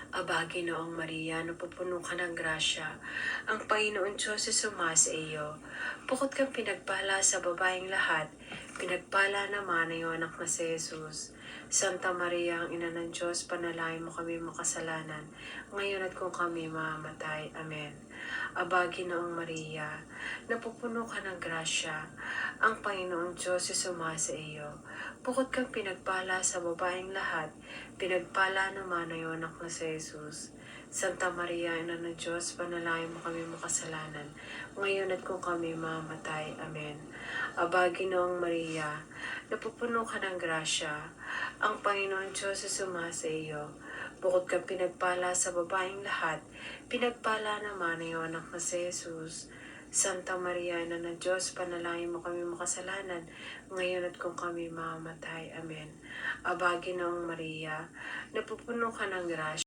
Aba, Ginoong Maria, napupuno ka ng grasya. Ang Panginoon Diyos ay sumasa iyo. Bukod kang pinagpala sa babaeng lahat, pinagpala naman ang iyong anak na si Jesus. Santa Maria, ang Ina ng Diyos, panalangin mo kami makasalanan, ngayon at kung kami mamamatay. Amen. Aba, Ginoong Maria, napupuno ka ng grasya. Ang Panginoong Diyos ay sumasa iyo. Bukod kang pinagpala sa babaeng lahat, pinagpala naman ang iyong anak na si Jesus. Santa Maria, Ina ng Diyos, panalangin mo kami makasalanan, ngayon at kung kami mamamatay. Amen. Aba, Ginoong Maria, napupuno ka ng grasya. Ang Panginoon Diyos ay sumasa iyo. Bukod kang pinagpala sa babaeng lahat, pinagpala naman ang iyong anak na si Jesus. Santa Maria, Ina ng Diyos, panalangin mo kami makasalanan, ngayon at kung kami mamamatay. Amen. Aba, Ginoong Maria, napupuno ka ng grasya.